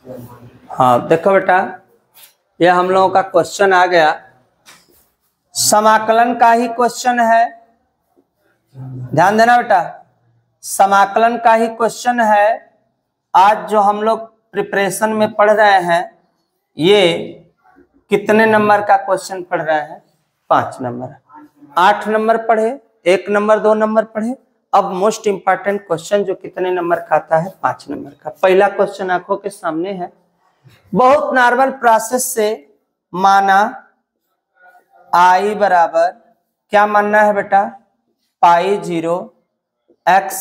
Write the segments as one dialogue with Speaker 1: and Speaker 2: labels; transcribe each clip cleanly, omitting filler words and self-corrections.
Speaker 1: हाँ देखो बेटा, ये हम लोगों का क्वेश्चन आ गया, समाकलन का ही क्वेश्चन है। ध्यान देना बेटा, समाकलन का ही क्वेश्चन है। आज जो हम लोग प्रिपरेशन में पढ़ रहे हैं, ये कितने नंबर का क्वेश्चन पढ़ रहे हैं? 5 नंबर। 8 नंबर पढ़े, 1 नंबर 2 नंबर पढ़े। अब मोस्ट इंपॉर्टेंट क्वेश्चन जो कितने नंबर का आता है? 5 नंबर का। पहला क्वेश्चन आंखों के सामने है। बहुत नॉर्मल प्रोसेस से माना आई बराबर, क्या मानना है बेटा? पाई 0 x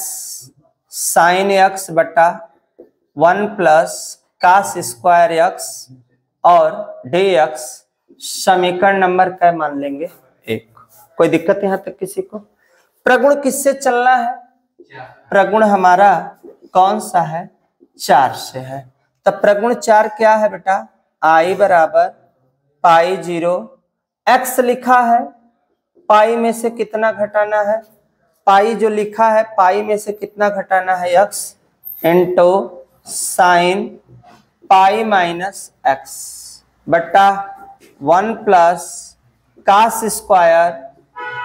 Speaker 1: साइन x बटा 1 प्लस कास स्क्वायर x और dx समीकरण नंबर क्या मान लेंगे? 1। कोई दिक्कत यहां तक किसी को? प्रगुण किससे चलना है? प्रगुण हमारा कौन सा है? 4 से है। तब प्रगुण 4 क्या है बेटा? आई बराबर पाई 0 x लिखा है, पाई में से कितना घटाना है? पाई जो लिखा है, पाई में से कितना घटाना है? x into sine pi minus x बटा 1 plus cos square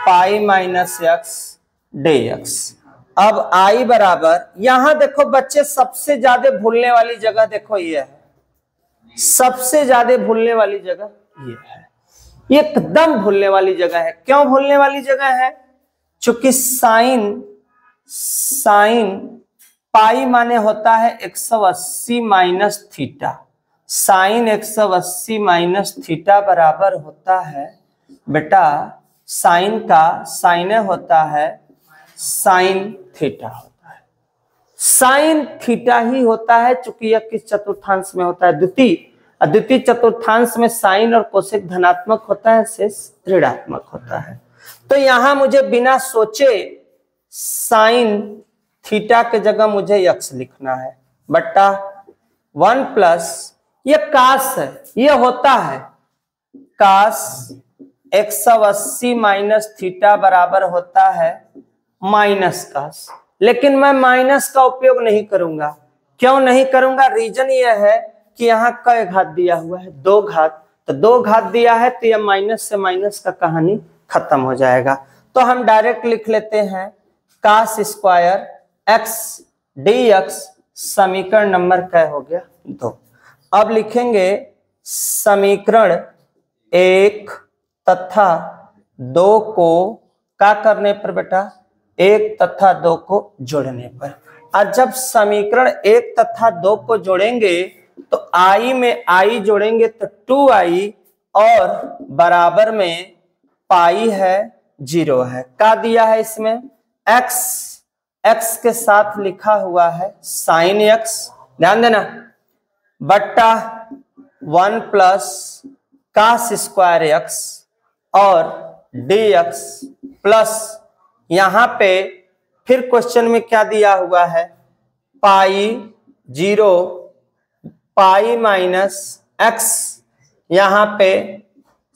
Speaker 1: pi minus x dx। अब आई बराबर, यहां देखो बच्चे, सबसे ज्यादा भूलने वाली जगह देखो ये है, सबसे ज्यादा भूलने वाली जगह ये है, एकदम भूलने वाली जगह है। क्यों भूलने वाली जगह है? चूंकि साइन पाई माने होता है 180 minus theta. Sine 180 minus theta बराबर होता है बेटा, साइन का साइन होता है साइन थीटा होता है, साइन थीटा ही होता है। चूंकि यह किस चतुर्थांश में होता है? द्वितीय। द्वितीय चतुर्थांश में साइन और कोसेक धनात्मक होता है, शेष ऋणात्मक होता है। तो यहां मुझे बिना सोचे साइन थीटा के जगह मुझे x लिखना है बट्टा 1 प्लस, ये कास है, ये होता है कास 180 माइनस थीटा बराबर होता है माइनस कास। लेकिन मैं माइनस का उपयोग नहीं करूंगा। क्यों नहीं करूंगा? रीजन ये है कि यहाँ कई घात दिया हुआ है? 2 घात। तो 2 घात दिया है तो यह माइनस से माइनस का कहानी खत्म हो जाएगा। तो हम डायरेक्ट लिख लेते हैं कास स्क्वायर x dx समीकरण नंबर क्या हो गया? 2। अब लिखेंगे समीकरण 1 तथा 2 को क्या करने पर बेटा? 1 तथा 2 को जोड़ने पर। और जब समीकरण 1 तथा 2 को जोड़ेंगे तो आई में आई जोड़ेंगे तो 2i और बराबर में पाई है 0 है। क्या दिया है इसमें? x के साथ लिखा हुआ है साइन x, ध्यान देना, बट्टा 1 प्लस कास स्क्वायर x और dx प्लस, यहां पे फिर क्वेश्चन में क्या दिया हुआ है? पाई 0 पाई माइनस x, यहां पे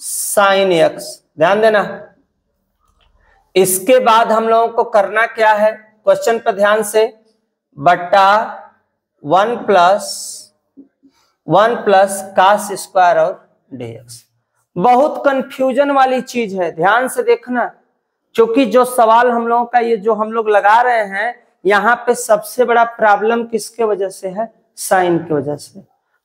Speaker 1: साइन x, ध्यान देना। इसके बाद हम लोगों को करना क्या है? क्वेश्चन पर ध्यान से, बट्टा 1 प्लस कास स्क्वायर और dx। बहुत कंफ्यूजन वाली चीज है, ध्यान से देखना। क्योंकि जो सवाल हम लोगों का ये जो हम लोग लगा रहे हैं, यहाँ पे सबसे बड़ा प्रॉब्लम किसके वजह से है? साइन की वजह से।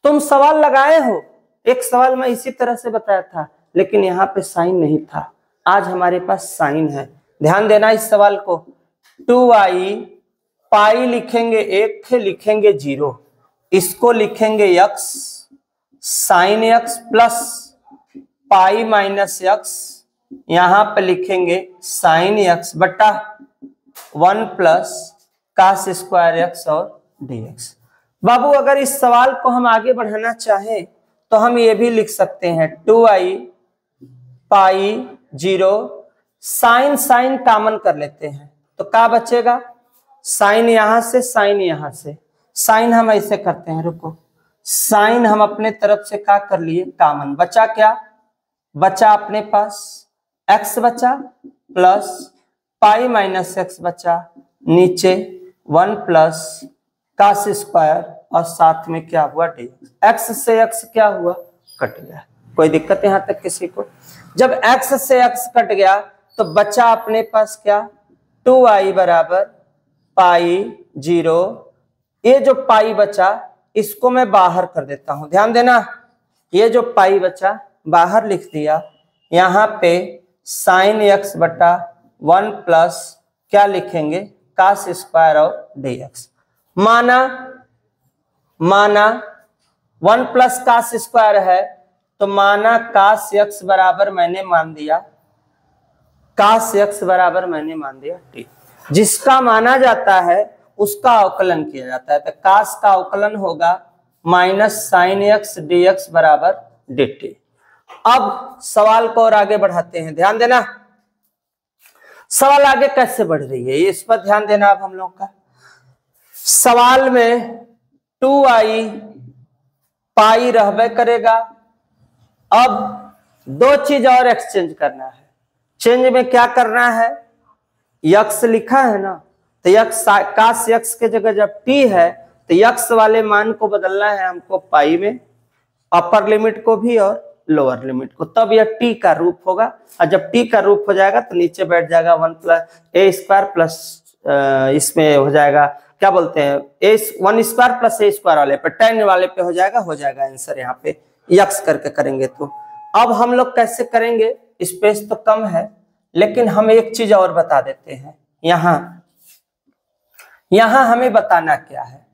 Speaker 1: तुम सवाल लगाए हो, एक सवाल मैं इसी तरह से बताया था, लेकिन यहाँ पे साइन नहीं था। आज हमारे पास साइन है, ध्यान देना इस सवाल को। 2i पाई लिखेंगे 1 थे, लिखेंगे 0, इसको लिखेंगे x sine x plus pi minus x, यहां पे लिखेंगे साइन x बटा 1 प्लस कास स्क्वायर x और dx। बाबू अगर इस सवाल को हम आगे बढ़ाना चाहें तो हम ये भी लिख सकते हैं 2i पाई 0, साइन साइन कॉमन कर लेते हैं तो क्या बचेगा? साइन यहां से, साइन यहां से। साइन हम ऐसे करते हैं, रुको, साइन हम अपने तरफ से क्या कर लिए? कॉमन। बचा क्या? बचा अपने पास x बचा प्लस पाई माइनस x बचा, नीचे 1 प्लस कास स्क्वायर और साथ में क्या हुआ dx। x से x क्या हुआ, कट गया। कोई दिक्कत यहाँ तक किसी को? जब x से x कट गया तो बचा अपने पास क्या, 2i बराबर पाई 0। ये जो पाई बचा इसको मैं बाहर कर देता हूं, ध्यान देना। ये जो पाई बचा बाहर लिख दिया, यहाँ पे साइन x बटा 1 प्लस क्या लिखेंगे, कास स्क्वायर और dx। माना 1 प्लस कास स्क्वायर है तो माना कास x बराबर मैंने मान दिया, कास x बराबर मैंने मान दिया t। जिसका माना जाता है उसका अवकलन किया जाता है, तो कास का अवकलन होगा माइनस साइन x dx बराबर dt। अब सवाल को और आगे बढ़ाते हैं, ध्यान देना। सवाल आगे कैसे बढ़ रही है इस पर ध्यान देना। अब हम लोग का सवाल में 2i पाई रहबे करेगा। अब दो चीज और एक्सचेंज करना है। चेंज में क्या करना है, यक्स लिखा है ना, तो यक्स कास यक्स के जगह जब टी है तो यक्स वाले मान को बदलना है हमको पाई में, अपर लिमिट को भी और लोअर लिमिट को, तब यह टी का रूप होगा। और जब टी का रूप हो जाएगा तो नीचे बैठ जाएगा 1 प्लस ए स्क्वायर प्लस इसमें हो जाएगा क्या बोलते हैं, ए 1 स्क्वायर प्लस ए स्क्वायर वाले पे, tan वाले पे हो जाएगा आंसर। यहाँ पे यक्स करके करेंगे तो अब हम लोग कैसे करेंगे, स्पेस तो कम है लेकिन हम एक चीज और बता देते हैं। यहाँ हमें बताना क्या है,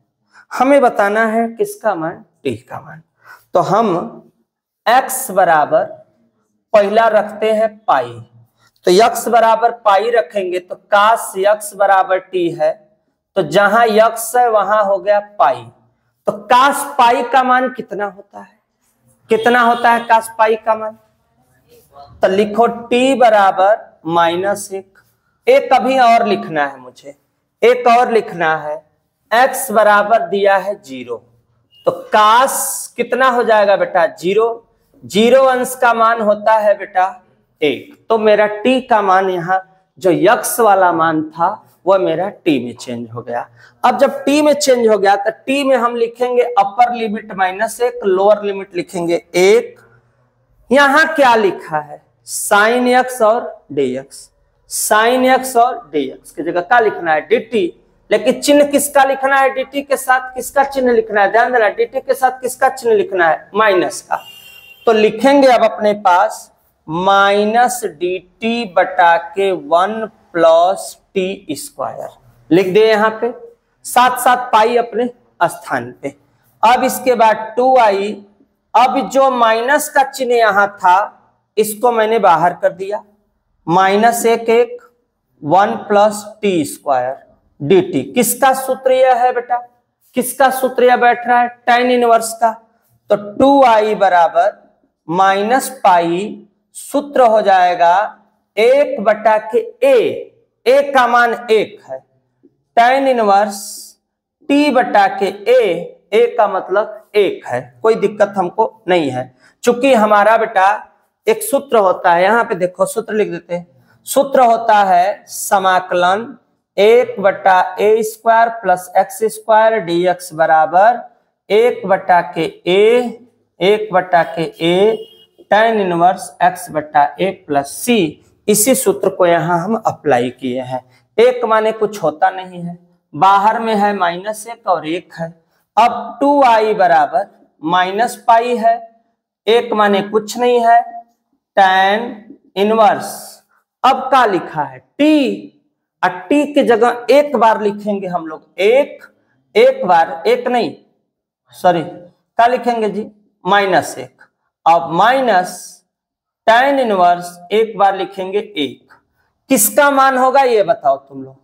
Speaker 1: हमें बताना है किसका मान, टी का मान। तो हम x बराबर पहला रखते हैं पाई, तो x बराबर पाई रखेंगे तो कास x बराबर t है, तो जहां x है वहां हो गया पाई। तो कास पाई का मान कितना होता है, कितना होता है कास पाई का मान, तो लिखो t बराबर -1। एक अभी और लिखना है मुझे, एक और लिखना है, x बराबर दिया है 0, तो कास कितना हो जाएगा बेटा 0, 0 अंश का मान होता है बेटा 1। तो मेरा t का मान यहाँ जो x वाला मान था वह मेरा t में चेंज हो गया। अब जब t में चेंज हो गया तो t में हम लिखेंगे अपर लिमिट -1, लोअर लिमिट लिखेंगे 1। यहां क्या लिखा है, साइन x और dx, साइन x और dx की जगह क्या लिखना है dt, लेकिन चिन्ह किसका लिखना है, dt के साथ किसका चिन्ह लिखना है, ध्यान देना, dt के साथ किसका चिन्ह लिखना है, माइनस का। तो लिखेंगे अब अपने पास माइनस dt बटा के 1 प्लस टी स्क्वायर लिख दे यहाँ पे, साथ साथ पाई अपने स्थान पे। अब इसके बाद 2i, अब जो माइनस का चिन्ह यहां था इसको मैंने बाहर कर दिया, -1 1 प्लस टी स्क्वायर dt। किसका सूत्र यह है बेटा, किसका सूत्र यह बैठ रहा है, tan इनवर्स का। तो 2i बराबर माइनस पाई, सूत्र हो जाएगा 1 बटा के a का मान 1 है, tan इनवर्स t बटा के a का मतलब 1 है, कोई दिक्कत हमको नहीं है। चूंकि हमारा बेटा एक सूत्र होता है, यहां पे देखो सूत्र लिख देते हैं, सूत्र होता है समाकलन 1 बटा a square plus x square dx बराबर 1 बटा के a tan इनवर्स x बटा a प्लस c। इसी सूत्र को यहाँ हम अप्लाई किए हैं। एक माने कुछ होता नहीं है, बाहर में है -1 और 1 है। अब 2i बराबर माइनस पाई है, एक माने कुछ नहीं है, tan इनवर्स। अब क्या लिखा है t, और t की जगह एक बार लिखेंगे हम लोग, एक बार, एक नहीं सॉरी क्या लिखेंगे जी, -1। अब माइनस tan इनवर्स एक बार लिखेंगे 1। किसका मान होगा ये बताओ तुम लोग,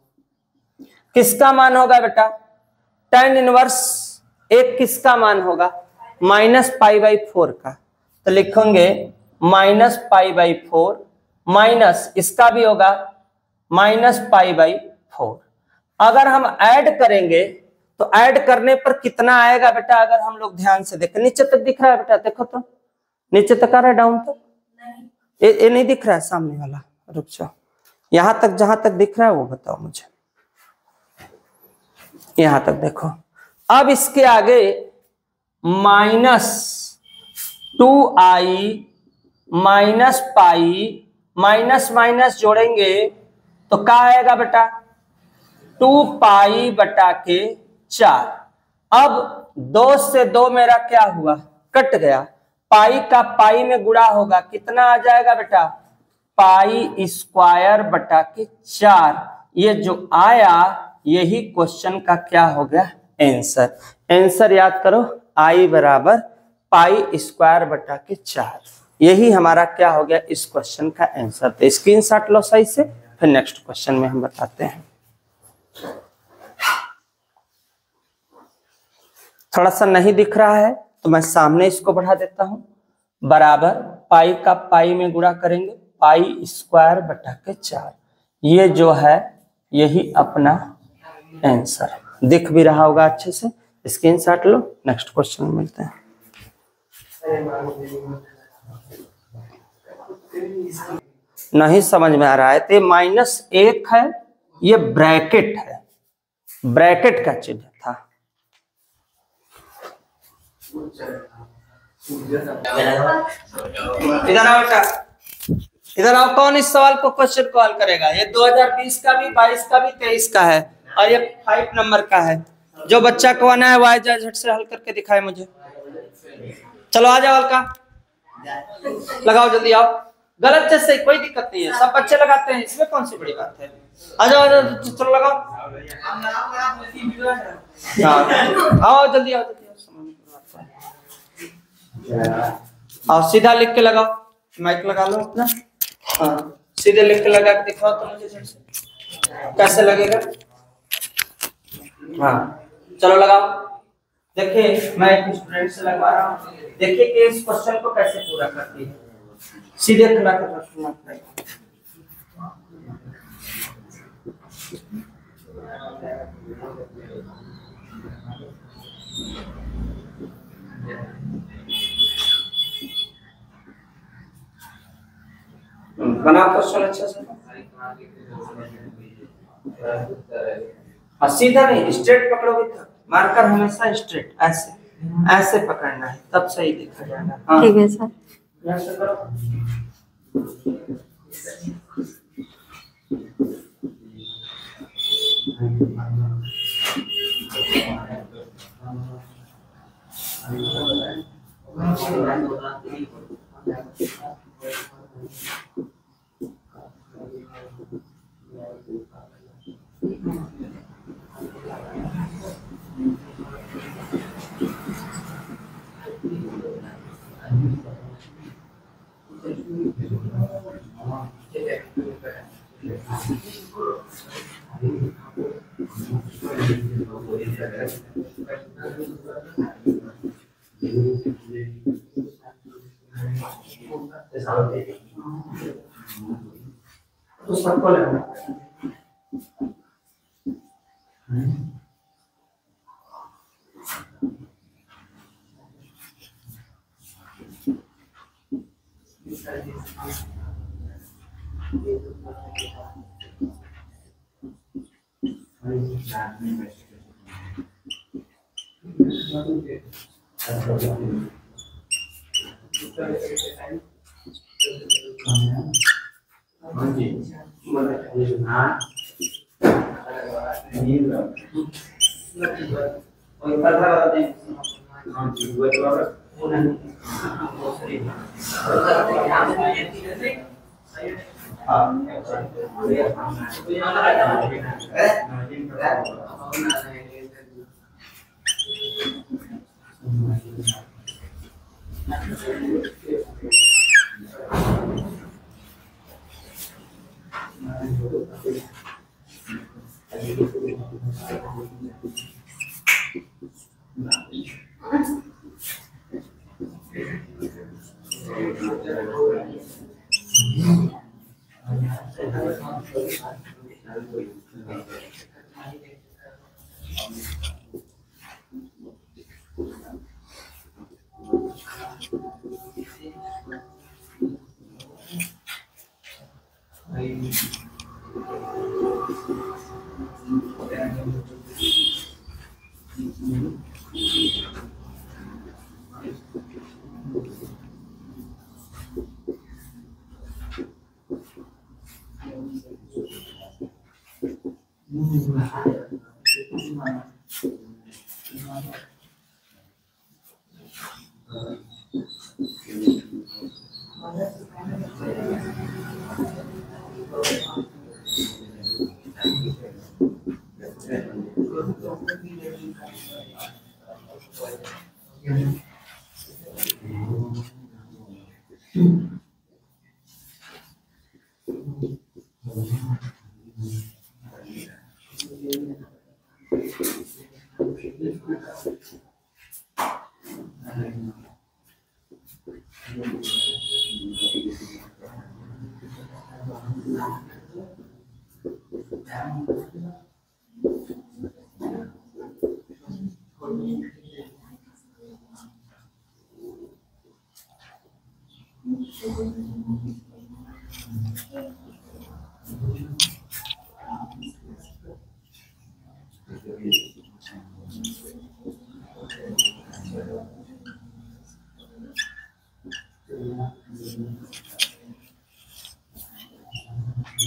Speaker 1: किसका मान होगा बेटा, tan इनवर्स 1 किसका मान होगा, -π/4 का। तो लिखेंगे -π/4 माइनस इसका भी होगा -π/4। अगर हम ऐड करेंगे तो ऐड करने पर कितना आएगा बेटा, अगर हम लोग ध्यान से देखें, नीचे तक दिख रहा है बेटा, देखो तो नीचे तक आ रहा है, डाउन तक ये नहीं दिख रहा है, सामने वाला रुक जाओ, यहां तक जहां तक दिख रहा है वो बताओ मुझे, यहां तक देखो। अब इसके आगे -2i minus pi minus minus जोड़ेंगे तो क्या आएगा बेटा 2 पाई बटा के 4। अब 2 से 2 मेरा क्या हुआ कट गया, पाई का पाई में गुणा होगा कितना आ जाएगा बेटा पाई स्क्वायर बटा के 4। ये जो आया यही क्वेश्चन का क्या हो गया आंसर। आंसर याद करो आई बराबर पाई स्क्वायर बटा के 4, यही हमारा क्या हो गया इस क्वेश्चन का आंसर। तो स्क्रीनशॉट लो सही से, फिर नेक्स्ट क्वेश्चन में हम बताते हैं। थोड़ा सा नहीं दिख रहा है तो मैं सामने इसको बढ़ा देता हूं, बराबर पाई का पाई में गुणा करेंगे पाई स्क्वायर बटा के 4, ये जो है यही अपना आंसर दिख भी रहा होगा अच्छे से। स्क्रीनशॉट लो, नेक्स्ट क्वेश्चन में मिलते हैं। नहीं समझ में आ रहा है तो -1 है, ये ब्रैकेट है, ब्रैकेट का चिन्ह था। इधर आओ बेटा, इधर आओ। कौन इस सवाल को क्वेश्चन को हल करेगा? ये 2020 का भी 22 का भी 23 का है और ये 5 नंबर का है। जो बच्चा को आना है वो झट से हल करके दिखाए मुझे। चलो आ जाओ हल्का लगाओ, जल्दी आओ। गलत चीज से कोई दिक्कत नहीं है, सब बच्चे लगाते हैं, इसमें कौन सी बड़ी बात है। आ जाओ चलो लगाओ, आओ जल्दी आओ आओ, सीधा लिख के लगाओ, माइक लगा लो अपना। हाँ सीधे लिख के लगा के दिखाओ तो मुझे कैसे लगेगा। हाँ चलो लगाओ। देखिए मैं एक स्टूडेंट से लगवा रहा हूँ, देखिए कि इस क्वेश्चन को कैसे पूरा करती है। सीधे खड़ा कर रखना बना क्वेश्चन अच्छा से। सीधा नहीं, स्ट्रेट पकड़ोगे तो मार्कर हमेशा स्ट्रेट ऐसे ऐसे पकड़ना है, तब सही दिखा जाएगा। ठीक है सर। ऐसे करो। तो सबको लेना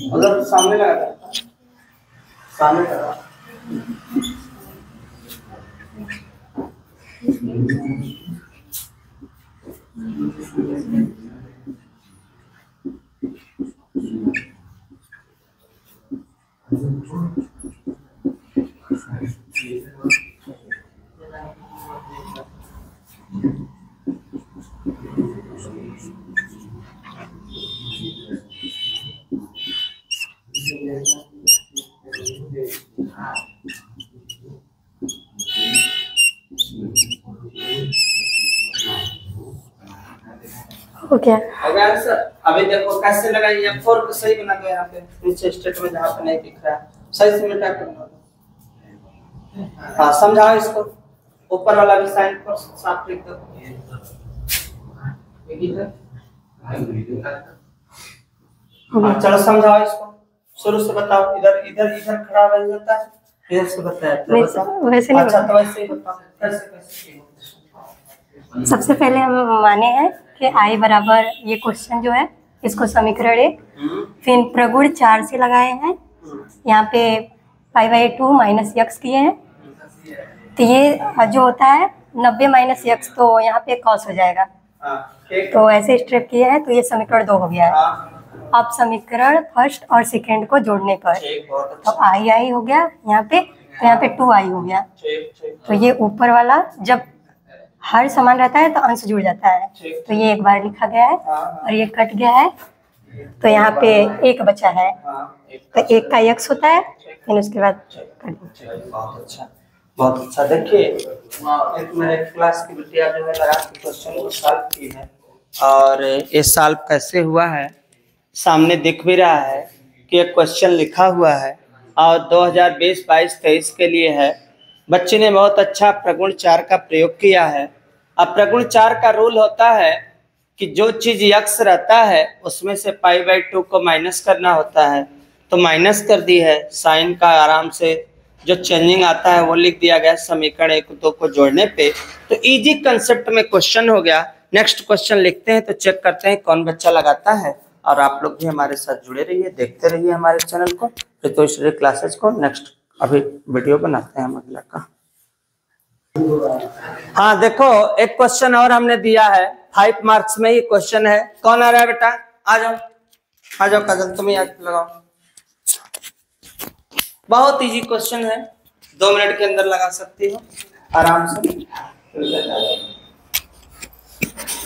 Speaker 1: अगर सामने लगा था, सामने लगा
Speaker 2: हो गया।
Speaker 1: अगर सर अभी देखो कैसे लगाइए, फोर को सही बना दो, यहाँ पे नीचे स्टेट में जहाँ पे नहीं दिख रहा है सही से मिटा कर। हाँ समझाओ इसको, ऊपर वाला भी साइन पर साफ लिख दो। हाँ चलो समझाओ इसको, शुरू से बताओ। इधर इधर इधर खड़ा बन जाता है, इधर से बताया तो
Speaker 2: वैसे नहीं।
Speaker 1: अच्छा तो वैसे ही बताओ कैसे कैसे।
Speaker 2: सबसे पहले हम माने हैं कि आई बराबर ये क्वेश्चन जो है इसको समीकरण 1, फिर प्रगुण 4 से लगाए हैं, यहाँ पे π/2 माइनस यक्स किए हैं, तो ये जो होता है 90 माइनस यक्स, तो यहाँ पे कॉस हो जाएगा। तो ऐसे स्टेप किए हैं, तो ये समीकरण 2 हो गया है। अब समीकरण फर्स्ट और सेकेंड को जोड़ने पर तो आई हो गया यहाँ पे, तो यहाँ पे 2i हो गया। तो ये ऊपर वाला जब हर समान रहता है तो अंश जुड़ जाता है, तो ये एक बार लिखा गया है और ये कट गया है, तो यहाँ पे एक बचा है, तो एक का x होता है, फिर उसके बाद
Speaker 1: बहुत अच्छा बहुत अच्छा। देखिए एक मेरे क्लास की बिटिया जो है लगा के क्वेश्चन को सॉल्व की है, और ये सॉल्व कैसे हुआ है सामने दिख भी रहा है कि एक क्वेश्चन लिखा हुआ है और 2020-22-23 के लिए है। बच्चे ने बहुत अच्छा प्रगुण 4 का प्रयोग किया है। अब प्रगुण 4 का रूल होता है कि जो चीज यक्स रहता है उसमें से π/2 को माइनस करना होता है, तो माइनस कर दी है। साइन का आराम से जो चेंजिंग आता है वो लिख दिया गया समीकरण 1-2 को जोड़ने पे, तो इजी कंसेप्ट में क्वेश्चन हो गया। नेक्स्ट क्वेश्चन लिखते हैं, तो चेक करते हैं कौन बच्चा लगाता है, और आप लोग भी हमारे साथ जुड़े रहिए, देखते रहिए हमारे चैनल को रितु क्लासेस को। नेक्स्ट अभी वीडियो बनाते हैं हम अगला का। हाँ देखो एक क्वेश्चन और हमने दिया है, 5 मार्क्स में ये क्वेश्चन है। कौन आ रहा है बेटा, आ जाओ काजल, तुम ही लगाओ। बहुत इजी क्वेश्चन है, 2 मिनट के अंदर लगा सकती हो आराम से,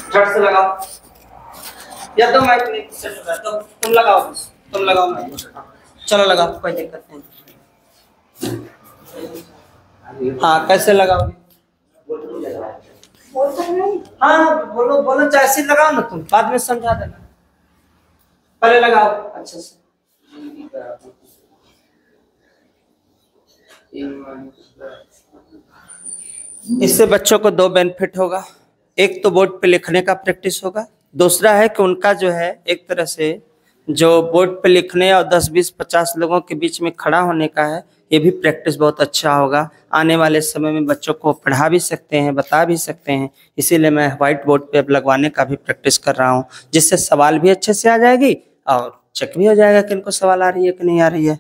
Speaker 1: झट से लगाओ। या तो माइक नहीं सेट हो रहा तो तुम लगाओ माइक, चलो लगाओ, कोई दिक्कत नहीं। हाँ कैसे लगाओगे, हाँ बोलो जैसे लगाओ ना, तुम बाद में समझा देना, पहले लगाओ अच्छे से। इससे बच्चों को 2 बेनिफिट होगा, एक तो बोर्ड पे लिखने का प्रैक्टिस होगा, दूसरा है कि उनका जो है एक तरह से जो बोर्ड पे लिखने और 10, 20, 50 लोगों के बीच में खड़ा होने का है, ये भी प्रैक्टिस बहुत अच्छा होगा। आने वाले समय में बच्चों को पढ़ा भी सकते हैं, बता भी सकते हैं, इसीलिए मैं व्हाइट बोर्ड पे अब लगवाने का भी प्रैक्टिस कर रहा हूँ, जिससे सवाल भी अच्छे से आ जाएगी और चेक भी हो जाएगा कि इनको सवाल आ रही है कि नहीं आ रही है।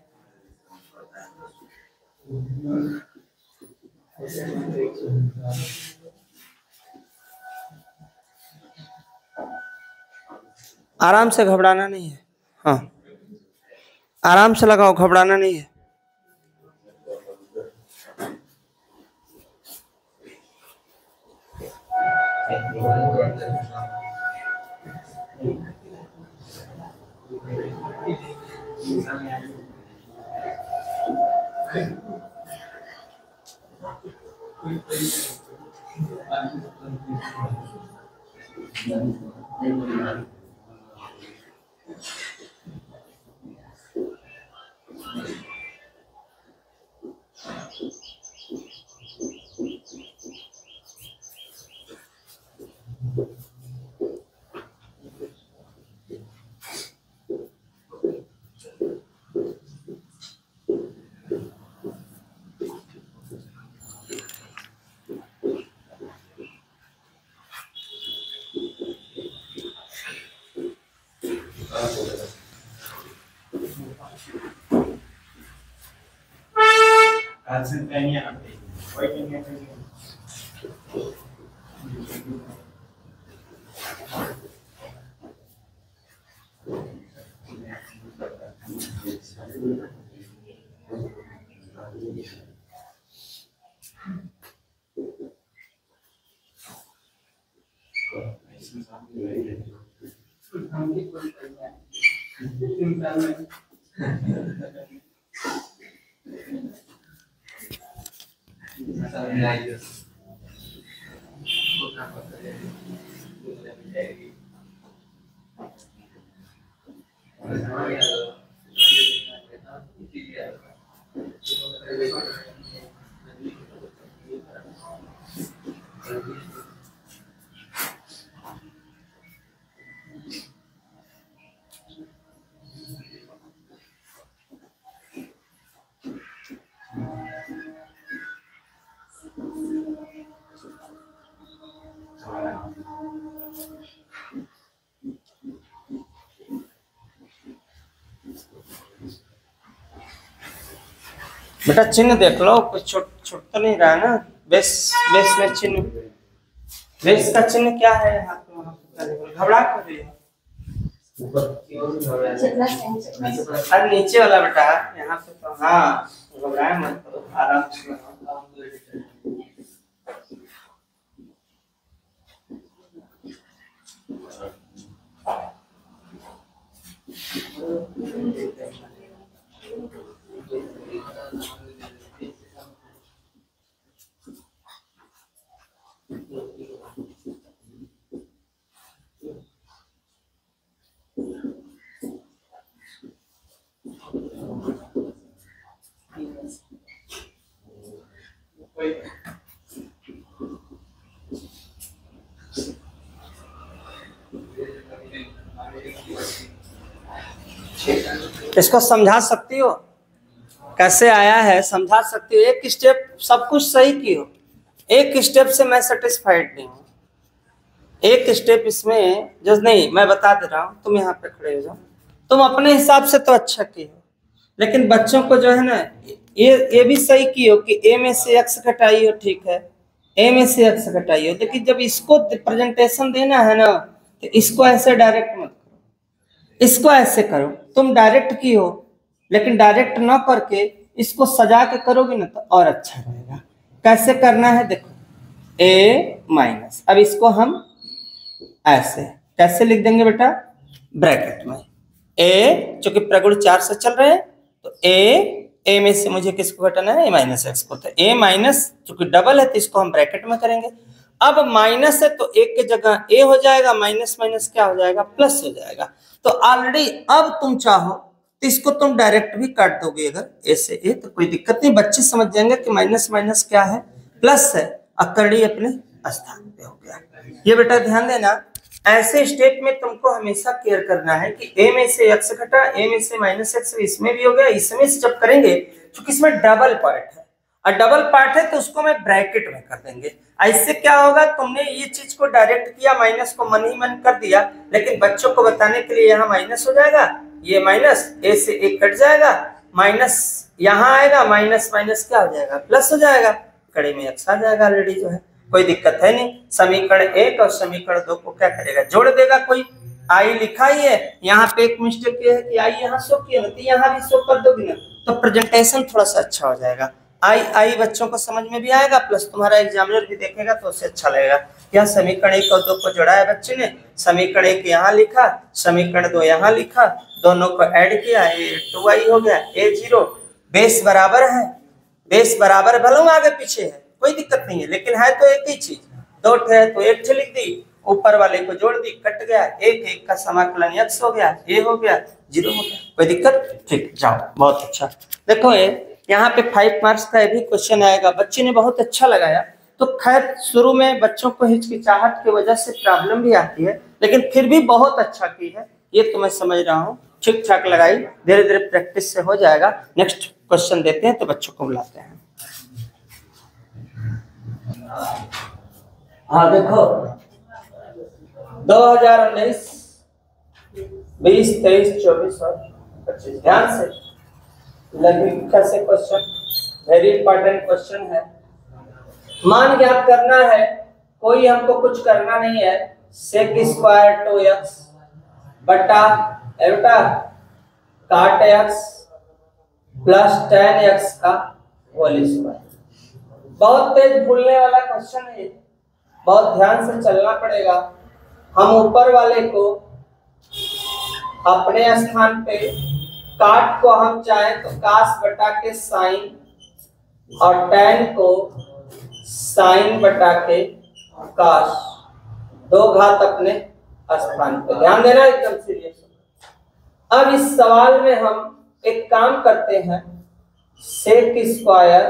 Speaker 1: आराम से, घबराना नहीं है। हाँ, आराम से लगाओ, घबराना नहीं है। बेटा चिन्ह देख लो, कुछ छूट तो नहीं रहा ना। बेस में चिन्ह, बेस का चिन्ह क्या है यहाँ पे? घबरा कर रही है। अरे नीचे वाला बेटा, यहाँ पे तो हाँ, घबराए मत करो, आराम से। इसको समझा सकती हो कैसे आया है? समझा सकती हो? एक स्टेप सब कुछ सही की हो, एक स्टेप से मैं सेटिस्फाइड नहीं हूँ। एक स्टेप इसमें जो नहीं, मैं बता दे रहा हूँ, तुम यहाँ पे खड़े हो जाओ। तुम अपने हिसाब से तो अच्छा की हो, लेकिन बच्चों को जो है ना, ये भी सही की हो कि ए में से एक्स घटाई हो, ठीक है, ए में से एक्स घटाई हो, लेकिन जब इसको प्रेजेंटेशन देना है ना, तो इसको ऐसे डायरेक्ट मत करो, इसको ऐसे करो। तुम डायरेक्ट की हो, लेकिन डायरेक्ट ना करके इसको सजा के करोगे ना तो और अच्छा रहेगा। कैसे करना है देखो, ए माइनस, अब इसको हम ऐसे कैसे लिख देंगे बेटा? ब्रैकेट में ए, चूंकि प्रगुण 4 से चल रहे हैं तो ए में से मुझे किसको घटाना है? ए माइनस एक्स को। तो ए माइनस, चूंकि डबल है तो इसको हम ब्रैकेट में करेंगे। अब माइनस है तो एक की जगह ए हो जाएगा, माइनस माइनस क्या हो जाएगा? प्लस हो जाएगा। तो ऑलरेडी अब तुम चाहो तो इसको तुम डायरेक्ट भी काट दोगे, अगर ए से ए तो कोई दिक्कत नहीं, बच्चे समझ जाएंगे कि माइनस माइनस क्या है? प्लस है, अकड़ी अपने स्थान पे हो गया। ये बेटा ध्यान देना, ऐसे स्टेप में तुमको हमेशा केयर करना है कि ए में से एक्स घटा, ए में से माइनस एक्स, इसमें भी हो गया, इसमें से जब करेंगे, क्योंकि इसमें डबल पार्ट है और डबल पार्ट है तो उसको मैं ब्रैकेट में कर देंगे। ऐसे क्या होगा, तुमने ये चीज को डायरेक्ट किया, माइनस को मन ही मन कर दिया, लेकिन बच्चों को बताने के लिए यहाँ माइनस हो जाएगा, ये माइनस ए से एक कट जाएगा, माइनस यहाँ आएगा, माइनस माइनस क्या हो जाएगा? प्लस हो जाएगा। कड़ी में x आ जाएगा ऑलरेडी जो है, कोई दिक्कत है नहीं। समीकरण 1 और समीकरण 2 को क्या करेगा, जोड़ देगा। कोई आई लिखा ही है, यहाँ पे एक मिस्टेक ये है कि आई यहाँ शो किया, तो यहाँ भी शो कर दोगे ना तो प्रेजेंटेशन थोड़ा सा अच्छा हो जाएगा। आई बच्चों को समझ में भी आएगा, प्लस तुम्हारा एग्जामिनर भी देखेगा तो उससे अच्छा लगेगा। यह समीकरण 1 और 2 को जोड़ा है बच्चे ने, समीकरण 1 यहाँ लिखा, समीकरण 2 यहाँ लिखा, दोनों को ऐड किया, ये 2i हो गया, a0 बेस बराबर है, बेस बराबर भले आगे पीछे है कोई दिक्कत नहीं है, लेकिन है तो एक ही चीज, दो है तो एक लिख दी, ऊपर वाले को जोड़ दी, कट गया, एक का समाकलन x हो गया, a हो गया, 0 हो गया, कोई दिक्कत। ठीक, जाओ, बहुत अच्छा। देखो ये यहाँ पे 5 मार्क्स का भी क्वेश्चन आएगा, बच्चे ने बहुत अच्छा लगाया। तो खैर शुरू में बच्चों को हिचकिचाहट की वजह से प्रॉब्लम भी आती है, लेकिन फिर भी बहुत अच्छा की है, ये तो मैं समझ रहा हूँ, ठीक ठाक लगाई, धीरे धीरे प्रैक्टिस से हो जाएगा। नेक्स्ट क्वेश्चन देते हैं तो बच्चों को बुलाते हैं। हाँ देखो 2019, 20, 23, 24 और 25 ध्यान से लघुलिखा से क्वेश्चन, वेरी इंपॉर्टेंट क्वेश्चन है। मान ज्ञात करना है, कोई हमको कुछ करना नहीं है, सेक स्क्वायर 2x बटा बेटा काट x प्लस tan x का होल स्क्वायर। बहुत तेज भूलने वाला क्वेश्चन है, बहुत ध्यान से चलना पड़ेगा। हम ऊपर वाले को अपने स्थान पे, काट को हम चाहें तो कास बटा के साइन और tan को साइन बटा के काश, दो घात अपने स्थान पे, ध्यान देना एकदम सीरियस। अब इस सवाल में हम एक काम करते हैं, सेक स्क्वायर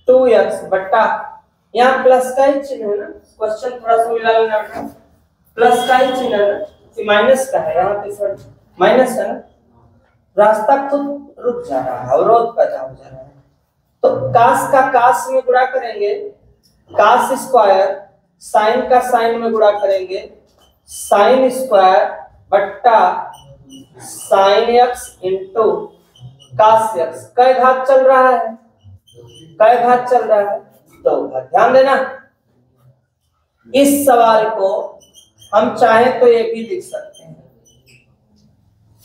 Speaker 1: 2x बटा, यहाँ प्लस का ही चिन्ह है ना, क्वेश्चन थोड़ा सा मिला लेना, प्लस का ही चिन्ह है ना, माइनस का है, यहाँ पे सर माइनस है ना, रास्ता खुद रुक जा रहा है, अवरोध पैदा हो जा रहा है। तो कास का कास में गुणा करेंगे, कास स्क्वायर, साइन का साइन में गुणा करेंगे, साइन स्क्वायर बट्टा sine x into cos x. कै घात चल रहा है, कै घात चल रहा है, 2 घात। ध्यान देना, इस सवाल को हम चाहें तो ये भी लिख सकते हैं।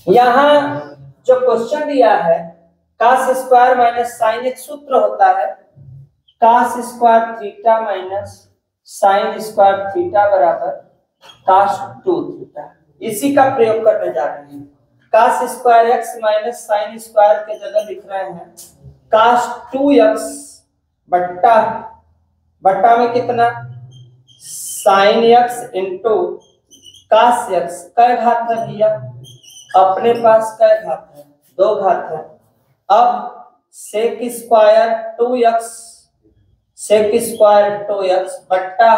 Speaker 1: यहां जो क्वेश्चन दिया है, कास स्क्वायर माइनस साइन एक सूत्र होता है, cos square theta minus sine square theta बराबर कास 2 थीटा, इसी का प्रयोग करने जा रहे हैं। Cos square x minus sine square के जगह लिख रहे हैं कास 2x बट्टा, बट्टा में कितना sine x into cos x. कै घात है भैया, अपने पास कै घात है, 2 घात है। अब सेक स्क्वायर 2x, सेक स्क्वायर 2x बट्टा,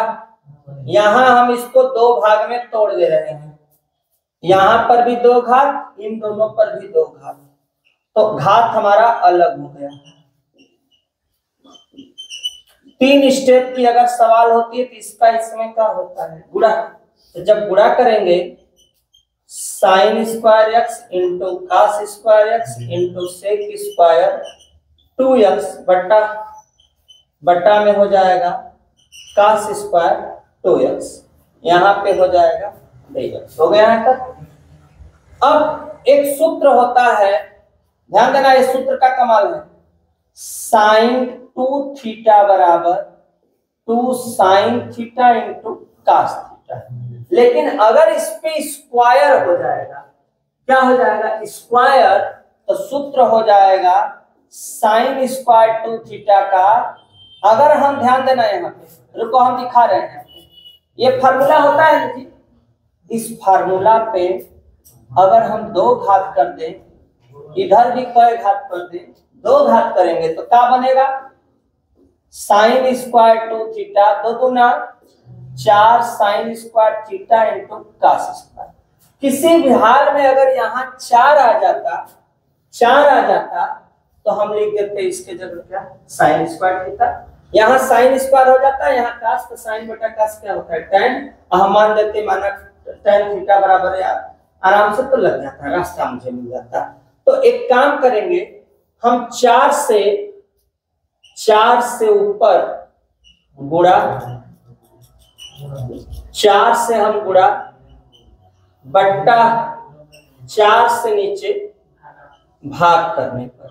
Speaker 1: यहां हम इसको 2 भाग में तोड़ दे रहे हैं, यहां पर भी 2 घात, इन दोनों पर भी 2 घात, तो घात हमारा अलग हो गया। 3 स्टेप की अगर सवाल होती है तो इसका इसमें क्या होता है, गुणा। तो जब गुणा करेंगे sine square x into cos square x into sec square 2x बट्टा, बट्टा में हो जाएगा कास स्क्वायर 2x, यहाँ पे हो जाएगा 2x, हो गया है तक। अब एक सूत्र होता है, ध्यान देना, इस सूत्र का कमाल है, साइन 2 थीटा बराबर 2 sine theta into cos theta. लेकिन अगर इस पे स्क्वायर हो जाएगा, क्या हो जाएगा स्क्वायर, तो सूत्र हो जाएगा साइन स्क्वायर 2 थीटा का। अगर हम ध्यान देना, यहाँ पे रुको हम दिखा रहे हैं, ये फार्मूला होता है जी, इस फार्मूला पे अगर हम 2 घात कर दें, इधर भी कै घात कर दें, 2 घात करेंगे तो क्या बनेगा साइन स्क्वायर 2 थीटा, 2 दूना 4 sine square theta into cos square. किसी भी हाल में अगर यहाँ 4 आ जाता, 4 आ जाता तो हम लिख देते इसके जगह क्या साइन स्क्वायर थीटा, यहाँ साइन स्क्वायर हो जाता है, यहाँ कास, तो साइन बटा कास क्या होता है tan, हम मान देते माना tan थीटा बराबर है, आराम से तो लग जाता है, रास्ता मुझे मिल जाता। तो एक काम करेंगे, हम 4 4 से ऊपर गुणा 4 से हम गुणा बट्टा 4 से नीचे भाग करने पर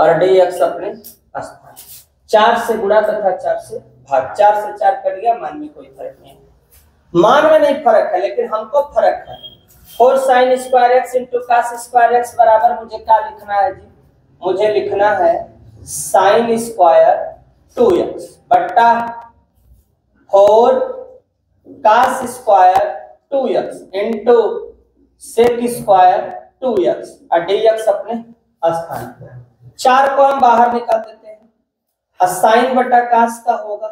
Speaker 1: और dx अपने स्थान 4 से गुणा तथा 4 से भाग 4 से 4 कट गया, मान में कोई फर्क नहीं है, मान में नहीं फर्क है लेकिन हमको फर्क है। 4 sin square x into cos square x बराबर मुझे क्या लिखना है जी, मुझे लिखना है sin स्क्वायर 2x बट्टा 4 cos square 2x into sec square 2x और dx अपने स्थान पर। 4 को हम बाहर निकाल देते हैं, sin बटा cos का होगा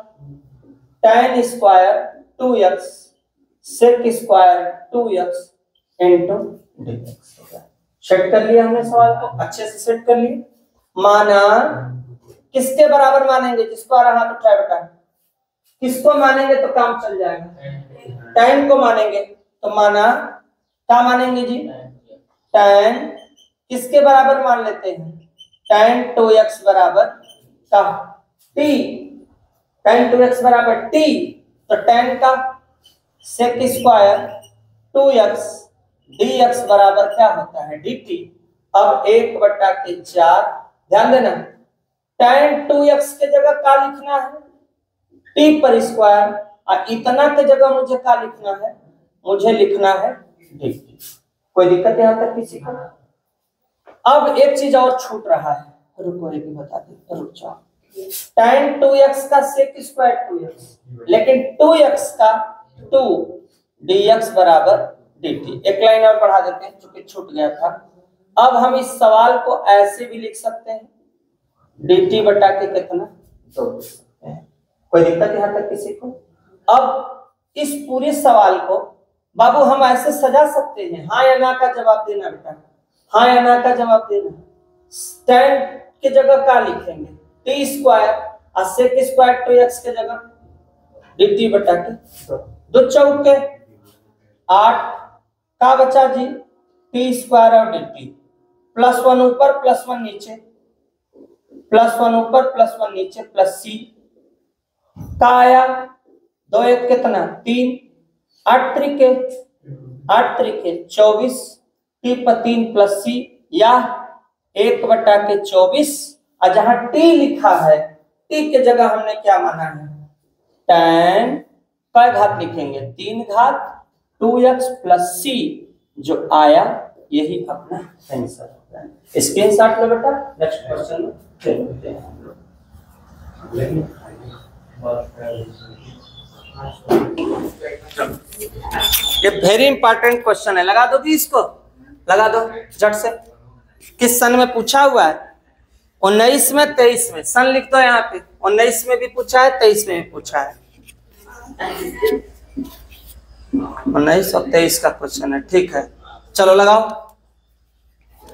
Speaker 1: tan square 2x sec square 2x into dx होगा। सेट कर लिया हमने सवाल को, अच्छे से सेट कर लिए। माना किसके बराबर मानेंगे, जिसको आ रहा हाथ उठाए बेटा, किसको मानेंगे तो काम चल जाएगा, tan को मानेंगे तो माना क्या मानेंगे जी, tan किसके बराबर मान लेते हैं, tan 2x बराबर का t, tan 2x बराबर t, तो tan का sec स्क्वायर 2x dx बराबर क्या होता है dt। अब 1/4 ध्यान देना, tan 2x के जगह क्या लिखना है t पर स्क्वायर और इतना के जगह मुझे क्या लिखना है, मुझे लिखना है dt। कोई दिक्कत यहाँ तक किसी को? अब एक चीज और छूट रहा है, रुको एक बता दे, रुक जाओ। tan 2x का sec स्क्वायर 2x लेकिन 2x का 2 dx बराबर dt। एक लाइन और बढ़ा देते हैं क्योंकि छूट गया था। अब हम इस सवाल को ऐसे भी लिख सकते हैं dt बटा के कितना 2 लिख सकते हैं। कोई दिक्कत यहाँ तक किसी को? अब इस पूरे सवाल को बाबू हम ऐसे सजा सकते हैं, हाँ या ना का जवाब देना बेटा, हाँ या ना का जवाब देना। tan के जगह क्या लिखेंगे, t स्क्वायर और sec स्क्वायर 2x के जगह dt बटा के 2 चौके 8 का बचा जी, t स्क्वायर और dt, +1 ऊपर +1 नीचे, +1 ऊपर +1 नीचे, प्लस c का आया 2 1 कितना 3, 8 त्रिके 24, t पर 3 प्लस c या 1/24। और जहां t लिखा है t के जगह हमने क्या माना है, tan का घात लिखेंगे 3 घात 2x प्लस c, जो आया यही अपना आंसर होगा। स्क्रीनशॉट लो बेटा, नेक्स्ट क्वेश्चन में चलते हैं। ये वेरी इंपॉर्टेंट क्वेश्चन है, लगा दो भी इसको, लगा दो झट से। किस सन में पूछा हुआ है, 19 में 23 में, सन लिख दो यहाँ पे। 19 में भी पूछा है, 23 में भी पूछा है। 19 और 23 का क्वेश्चन है, ठीक है। चलो लगाओ,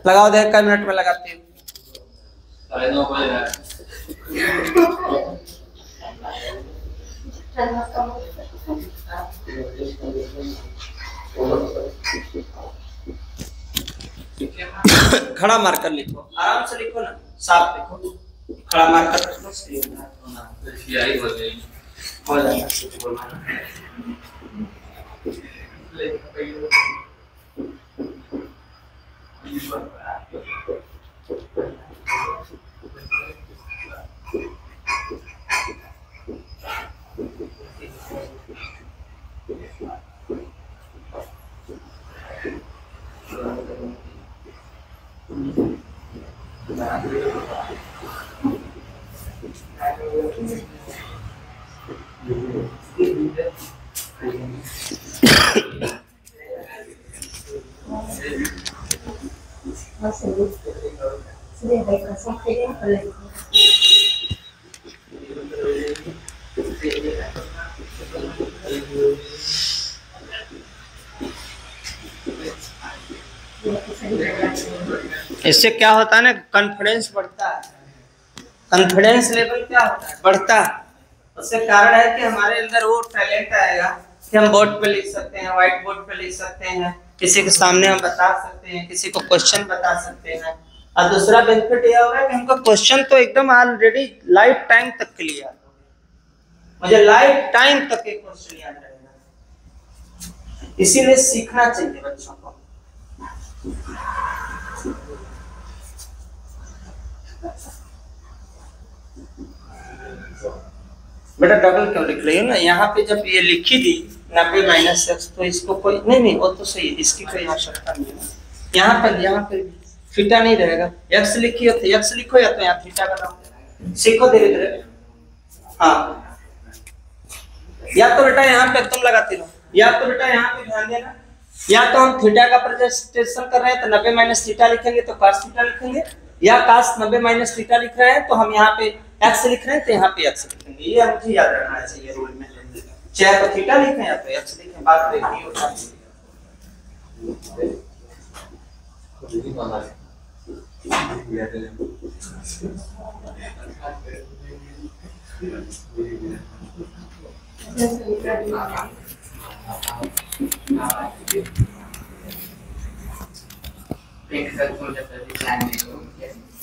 Speaker 1: लगाओ, देख कई मिनट में लगाती हूँ। खड़ा मारकर लिखो, आराम से लिखो ना, साफ लिखो, खड़ा मारकर लिखो, सही हो जाएगा। इससे क्या होता है ना, कॉन्फिडेंस बढ़ता है, कॉन्फिडेंस लेवल क्या होता है, बढ़ता है। उससे कारण है कि हमारे अंदर वो टैलेंट आएगा कि हम बोर्ड पे लिख सकते हैं, व्हाइट बोर्ड पे लिख सकते हैं, किसी के सामने हम बता सकते हैं, किसी को क्वेश्चन बता सकते हैं। और दूसरा बेनिफिट यह होगा कि हमको क्वेश्चन तो एकदम ऑलरेडी लाइफ टाइम तक के लिए याद होगा, मुझे लाइफ टाइम तक एक क्वेश्चन याद रहेगा। इसीलिए सीखना चाहिए बच्चों को। बेटा डबल क्यों लिख रही हो ना, यहाँ पे जब ये लिखी थी 90 माइनस एक्स, तो इसको कोई नहीं वो तो सही है, इसकी कोई आवश्यकता नहीं है। यहाँ पे थीटा नहीं रहेगा, एक्स लिखी हो तो एक्स लिखो, या तो यहाँ थीटा बनाओ, सीखो धीरे धीरे। हाँ, या तो बेटा यहाँ पे तुम लगाती रहो, या तो बेटा यहाँ पे ध्यान देना, या तो हम थीटा का प्रेजेंटेशन कर रहे हैं तो 90 माइनस थीटा लिखेंगे तो cos थीटा लिखेंगे, या cos 90 माइनस थीटा लिख रहे हैं तो हम यहाँ पे x लिख रहे हैं तो यहाँ पे x लिखेंगे। ये मुझे याद रखना चाहिए रूल में, चाहे तो थीटा लिखें या तो x लिखें, बात देखिए होता है।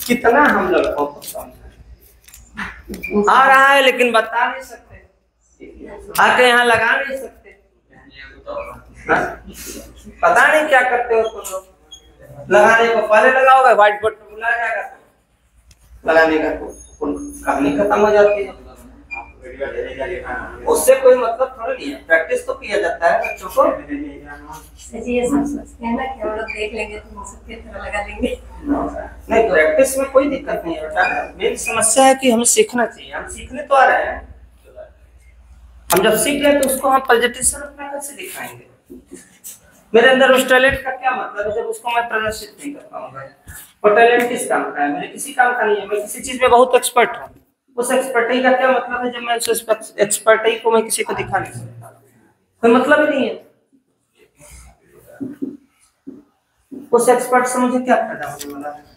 Speaker 1: कितना हम लड़कों को आ रहा है लेकिन बता नहीं सकते, आके यहाँ लगा नहीं सकते, पता नहीं क्या करते हो तुम लोग। लगाने को पहले लगाओगे, व्हाइट बोर्ड पे बुला जाएगा तो लगाने का कहानी खत्म हो जाती है। उससे कोई मतलब थोड़ा नहीं है, प्रैक्टिस तो किया जाता है बच्चों को।
Speaker 2: ये सब सोचते हैं ना कि हम लोग देख लेंगे तो हम सबके तरह लगा लेंगे।
Speaker 1: नहीं, प्रैक्टिस में कोई दिक्कत नहीं है बेटा, मेन समस्या है कि हमें सीखना चाहिए। हम सीखने तो आ रहे हैं, हम जब सीख गए तो उसको हम प्रेजेंटेशन अपना कैसे दिखाएंगे। मेरे अंदर उस टैलेंट का क्या मतलब है जब उसको मैं प्रदर्शित नहीं कर पाऊंगा। और टैलेंट किस काम का है? मेरे किसी काम का नहीं है। मैं किसी चीज में बहुत एक्सपर्ट हूँ, उस एक्सपर्टाई का क्या मतलब है जब मैं उस एक्सपर्टाई को मैं किसी को दिखा नहीं सकता? कोई मतलब ही नहीं है। उस एक्सपर्ट से मुझे क्या फायदा होने वाला है?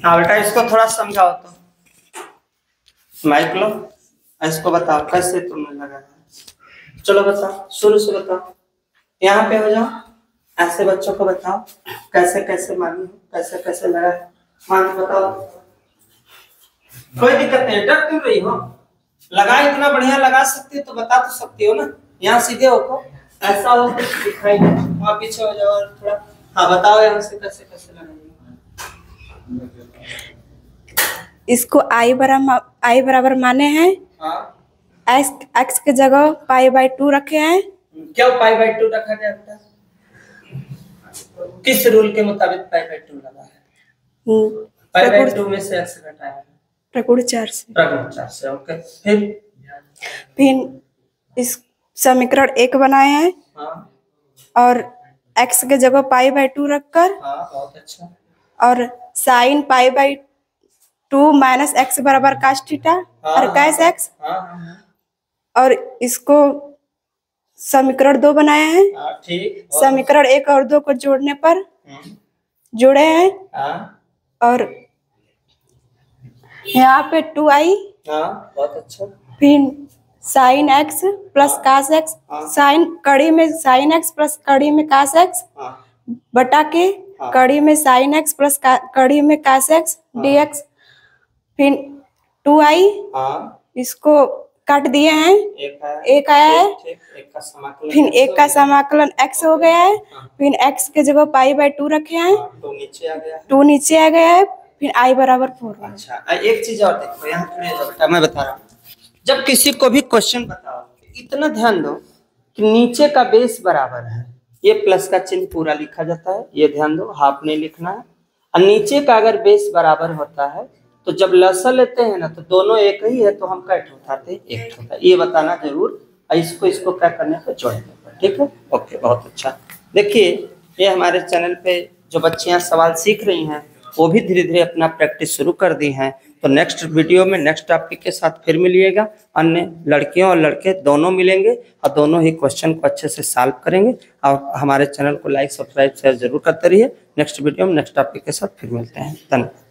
Speaker 1: हाँ बेटा, इसको थोड़ा समझाओ तो। माइक लो, इसको बताओ कैसे तुमने लगाया। चलो बताओ, शुरू से बताओ, यहाँ पे हो जाओ, ऐसे बच्चों को बताओ कैसे कैसे मानी, कैसे कैसे लगा मान बताओ। कोई दिक्कत नहीं, डर क्यों रही हो? लगा इतना बढ़िया लगा सकती हो तो बता तो सकती हो ना। यहाँ सीधे हो, ऐसा हो दिखाई दे, वहाँ पीछे हो जाओ और थोड़ा। हाँ बताओ यहाँ से कैसे कैसे लगाएंगे।
Speaker 3: इसको आई बराबर माने हैं।
Speaker 1: हाँ,
Speaker 3: एक्स के जगह π/2 रखे हैं।
Speaker 1: क्यों π/2 रखा गया बेटा? किस रूल के मुताबिक π/2 लगा है? π/2 में से x घटाया है
Speaker 3: प्रगुण 4 से।
Speaker 1: ओके,
Speaker 3: फिर इस समीकरण 1 बनाए हैं।
Speaker 1: हाँ,
Speaker 3: और x के जगह π/2 रखकर।
Speaker 1: हाँ, बहुत अच्छा।
Speaker 3: और sin π/2 माइनस x बराबर cos थीटा और cos x। और इसको समीकरण 2 बनाए हैं।
Speaker 1: ठीक।
Speaker 3: समीकरण 1 और 2 को जोड़ने पर जोड़े हैं। और यहाँ पे 2i।
Speaker 1: बहुत अच्छा।
Speaker 3: फिर sin x plus cos x, sine कड़ी में sin x प्लस कड़ी में cos x बटा के कड़ी में sin x प्लस कड़ी में cos x dx। फिर 2i, इसको काट दिए हैं, एक आया है। फिर एक का समाकलन x हो गया है। फिर x के जगह π/2 रखे हैं, 2 नीचे आ गया है। फिर i बराबर 4।
Speaker 1: अच्छा, एक चीज और देखो, यहाँ खड़े हो बेटा, मैं बता रहा हूँ। जब किसी को भी क्वेश्चन बताओ, इतना ध्यान दो कि नीचे का बेस बराबर है, ये प्लस का चिन्ह पूरा लिखा जाता है, ये ध्यान दो, हाफ नहीं लिखना है। और नीचे का अगर बेस बराबर होता है तो जब लसा लेते हैं ना तो दोनों एक ही है, तो हम कैट उठाते हैं, एक होता है, ये बताना जरूर। इसको क्या करने पर जोड़ने पर, ठीक है। ओके, बहुत अच्छा। देखिए, ये हमारे चैनल पे जो बच्चियां सवाल सीख रही हैं वो भी धीरे धीरे अपना प्रैक्टिस शुरू कर दी हैं। तो नेक्स्ट वीडियो में नेक्स्ट टॉपिक के साथ फिर मिलिएगा। अन्य लड़कियों और लड़के दोनों मिलेंगे और दोनों ही क्वेश्चन को अच्छे से सॉल्व करेंगे। और हमारे चैनल को लाइक, सब्सक्राइब, शेयर जरूर करते रहिए। नेक्स्ट वीडियो में नेक्स्ट टॉपिक के साथ फिर मिलते हैं। धन्यवाद।